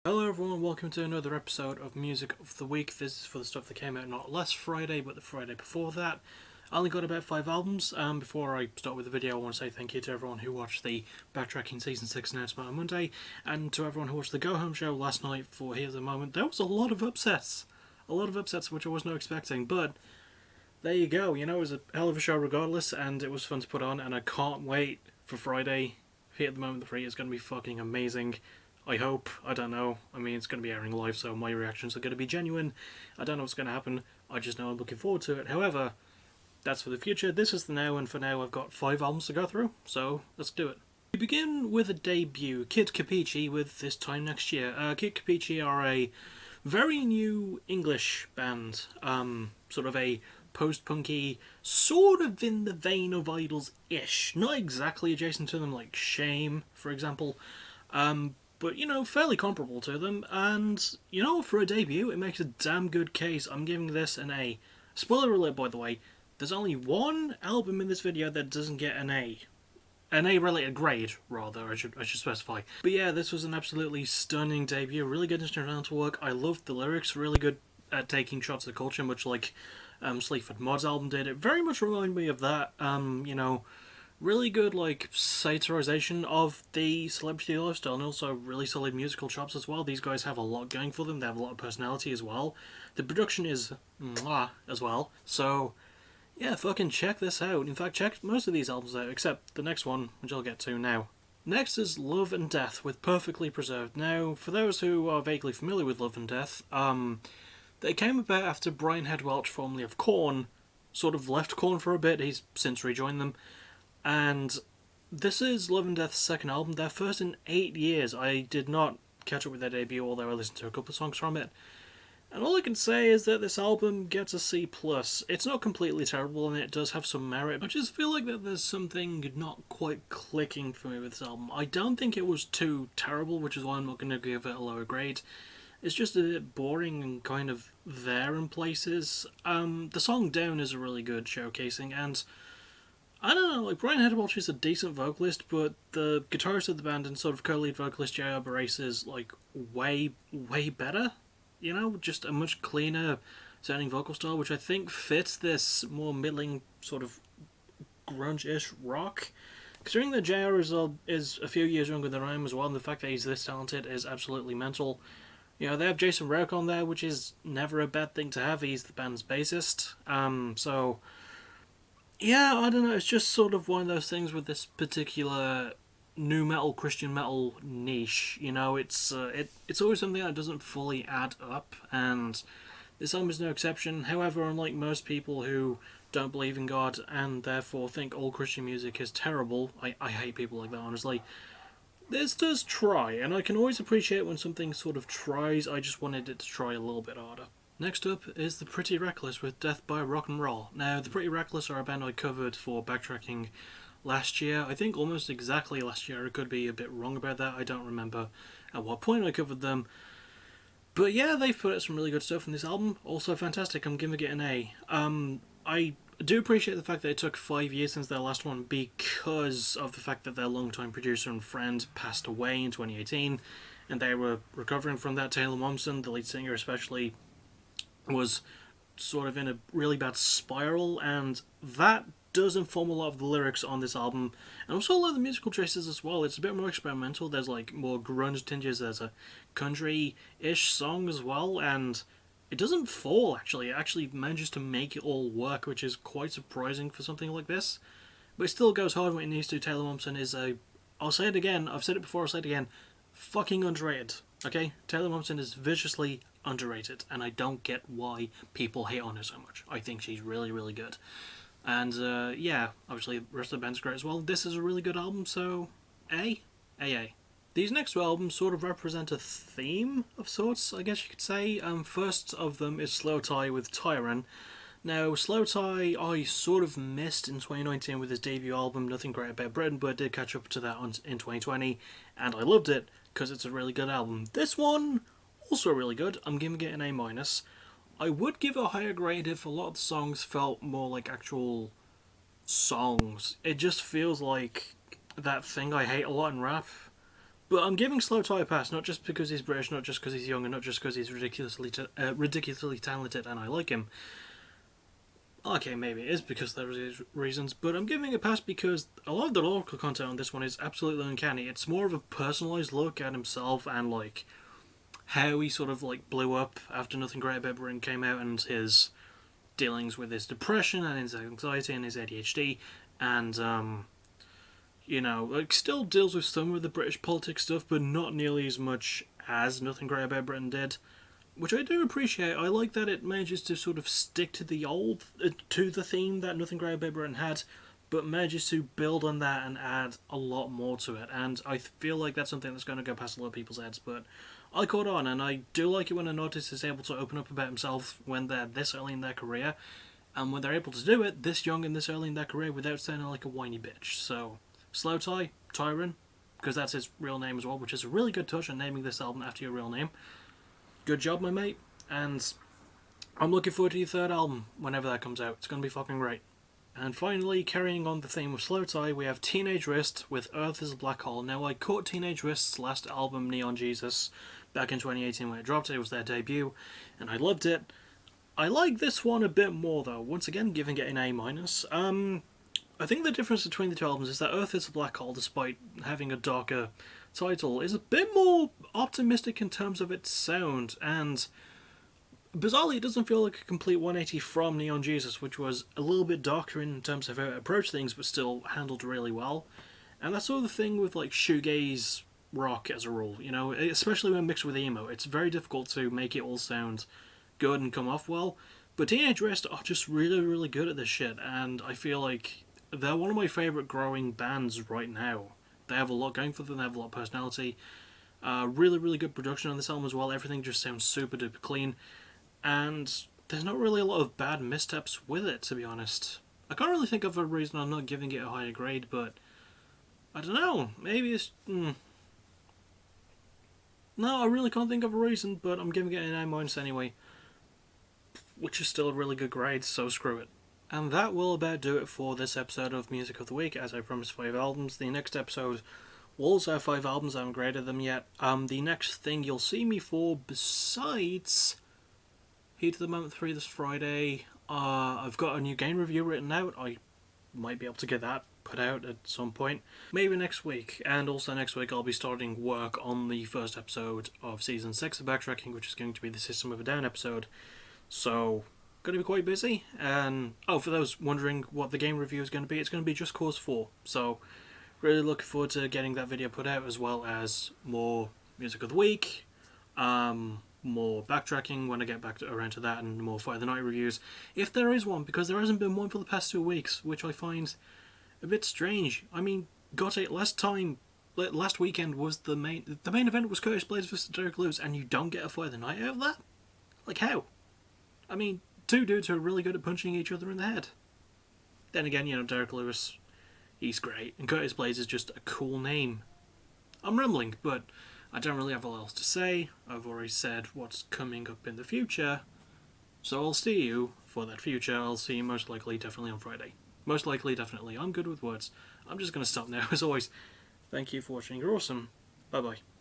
Hello everyone, welcome to another episode of Music of the Week. This is for the stuff that came out not last Friday, but the Friday before that. I only got about 5 albums. Before I start with the video, I want to say thank you to everyone who watched the Backtracking Season 6 announcement on Monday, and to everyone who watched the Go Home show last night for Here's the Moment. There was a lot of upsets. Which I was not expecting, but there you go. You know, it was a hell of a show regardless, and it was fun to put on, and I can't wait for Friday. Here at the Moment, the free is going to be fucking amazing. I hope. I don't know. I mean, it's going to be airing live, so my reactions are going to be genuine. I don't know what's going to happen. I just know I'm looking forward to it. However, that's for the future. This is the now, and for now I've got 5 albums to go through, so let's do it. We begin with a debut, Kid Capici with This Time Next Year. Kid Capici are a very new English band, sort of a post-punky, sort of in the vein of Idols-ish. Not exactly adjacent to them, like Shame, for example. But, you know, fairly comparable to them, and, you know, for a debut, it makes a damn good case. I'm giving this an A. Spoiler alert, by the way, there's only one album in this video that doesn't get an A. An A-related grade, rather, I should specify. But yeah, this was an absolutely stunning debut, really good instrumental work. I loved the lyrics, really good at taking shots at culture, much like Sleaford Mods album did. It very much reminded me of that, you know, really good, like, satirization of the celebrity lifestyle, and also really solid musical chops as well. These guys have a lot going for them. They have a lot of personality as well. The production is mwah as well. So, yeah, fucking check this out. In fact, check most of these albums out, except the next one, which I'll get to now. Next is Love and Death with Perfectly Preserved. Now, for those who are vaguely familiar with Love and Death, they came about after Brian Head Welch, formerly of Korn, sort of left Korn for a bit. He's since rejoined them. And this is Love and Death's second album, their first in 8 years. I did not catch up with their debut, although I listened to a couple of songs from it. And all I can say is that this album gets a C+. It's not completely terrible, and it does have some merit. I just feel like that there's something not quite clicking for me with this album. I don't think it was too terrible, which is why I'm not going to give it a lower grade. It's just a bit boring and kind of there in places. The song Down is a really good showcasing, and I don't know, like, Brian Head Welch is a decent vocalist, but the guitarist of the band and sort of co-lead vocalist J.R. Barres is, like, way better. You know, just a much cleaner sounding vocal style, which I think fits this more middling sort of grunge-ish rock. Considering that J.R. is a few years younger than I am as well, and the fact that he's this talented is absolutely mental. You know, they have Jason Rauch on there, which is never a bad thing to have. He's the band's bassist. So yeah, I don't know, it's just sort of one of those things with this particular nu metal, Christian metal niche, you know, it's always something that doesn't fully add up, and this album is no exception. However, unlike most people who don't believe in God and therefore think all Christian music is terrible, I hate people like that, honestly, this does try, and I can always appreciate when something sort of tries. I just wanted it to try a little bit harder. Next up is The Pretty Reckless with Death by Rock and Roll. Now, The Pretty Reckless are a band I covered for Backtracking last year. I think almost exactly last year. I could be a bit wrong about that. I don't remember at what point I covered them. But yeah, they've put out some really good stuff in this album. Also fantastic. I'm giving it an A. I do appreciate the fact that it took 5 years since their last one because of the fact that their longtime producer and friend passed away in 2018, and they were recovering from that. Taylor Momsen, the lead singer especially, was sort of in a really bad spiral, and that does inform a lot of the lyrics on this album, and also a lot of the musical choices as well. It's a bit more experimental. There's like more grunge tinges, there's a country-ish song as well, and it doesn't fall, actually. It actually manages to make it all work, which is quite surprising for something like this. But it still goes hard when it needs to. Taylor Momsen is I'll say it again, I've said it before, I'll say it again, fucking underrated, okay? Taylor Momsen is viciously underrated, and I don't get why people hate on her so much. I think she's really, really good. And, yeah, obviously the rest of the band's great as well. This is a really good album, so A. These next two albums sort of represent a theme of sorts, I guess you could say. First of them is Slowthai with Tyran. Now, Slowthai I sort of missed in 2019 with his debut album, Nothing Great About Britain, but I did catch up to that in 2020, and I loved it, because it's a really good album. This one, also really good. I'm giving it an A-. I would give it a higher grade if a lot of the songs felt more like actual songs. It just feels like that thing I hate a lot in rap, But I'm giving Slowthai a pass, not just because he's British, not just because he's young, and not just because he's ridiculously talented and I like him. Okay, maybe it is because there is reasons, but I'm giving it a pass because a lot of the local content on this one is absolutely uncanny. It's more of a personalised look at himself and, like, how he sort of, like, blew up after Nothing Great About Britain came out, and his dealings with his depression and his anxiety and his ADHD, and, you know, like, still deals with some of the British politics stuff, but not nearly as much as Nothing Great About Britain did. Which I do appreciate. I like that it manages to sort of stick to the theme that Nothing Great About Britain had, but manages to build on that and add a lot more to it. And I feel like that's something that's going to go past a lot of people's heads, but I caught on, and I do like it when an artist is able to open up about himself when they're this early in their career, and when they're able to do it this young and this early in their career without sounding like a whiny bitch. So, Slowthai, Tyron, because that's his real name as well, which is a really good touch on naming this album after your real name. Good job, my mate, and I'm looking forward to your third album whenever that comes out. It's going to be fucking great. And finally, carrying on the theme of Slowthai, we have Teenage Wrist with Earth is a Black Hole. Now, I caught Teenage Wrist's last album, Neon Jesus, back in 2018 when it dropped. It was their debut, and I loved it. I like this one a bit more, though. Once again, giving it an A-. I think the difference between the two albums is that Earth is a Black Hole, despite having a darker title, is a bit more optimistic in terms of its sound, and bizarrely it doesn't feel like a complete 180 from Neon Jesus, which was a little bit darker in terms of how it approached things, but still handled really well. And that's sort of the thing with, like, shoegaze rock as a rule, you know, especially when mixed with emo. It's very difficult to make it all sound good and come off well, but Teenage Wrist are just really, really good at this shit, and I feel like they're one of my favourite growing bands right now. They have a lot going for them, they have a lot of personality. Really, really good production on this album as well. Everything just sounds super duper clean. And there's not really a lot of bad missteps with it, to be honest. I can't really think of a reason I'm not giving it a higher grade, but I don't know. Maybe it's... No, I really can't think of a reason, but I'm giving it an A- anyway. Which is still a really good grade, so screw it. And that will about do it for this episode of Music of the Week. As I promised, 5 albums. The next episode will also have 5 albums. I haven't graded them yet. The next thing you'll see me for, besides Heat of the Moment 3 this Friday, I've got a new game review written out. I might be able to get that put out at some point. Maybe next week. And also next week I'll be starting work on the first episode of Season 6 of Backtracking, which is going to be the System of a Down episode. So... going to be quite busy, and for those wondering what the game review is going to be, it's going to be Just Cause 4, so really looking forward to getting that video put out, as well as more Music of the Week, more backtracking when I get back around to that, and more Fight of the Night reviews, if there is one, because there hasn't been one for the past 2 weeks, which I find a bit strange. I mean, last weekend was the main event was Curtis Blades vs Derek Lewis, and you don't get a Fight of the Night out of that? Like, how? I mean, 2 dudes who are really good at punching each other in the head. Then again, you know, Derek Lewis, he's great, and Curtis Blades is just a cool name. I'm rambling, but I don't really have a lot else to say. I've already said what's coming up in the future, so I'll see you for that future. I'll see you most likely definitely on Friday. Most likely, definitely. I'm good with words. I'm just going to stop now. As always, thank you for watching. You're awesome. Bye-bye.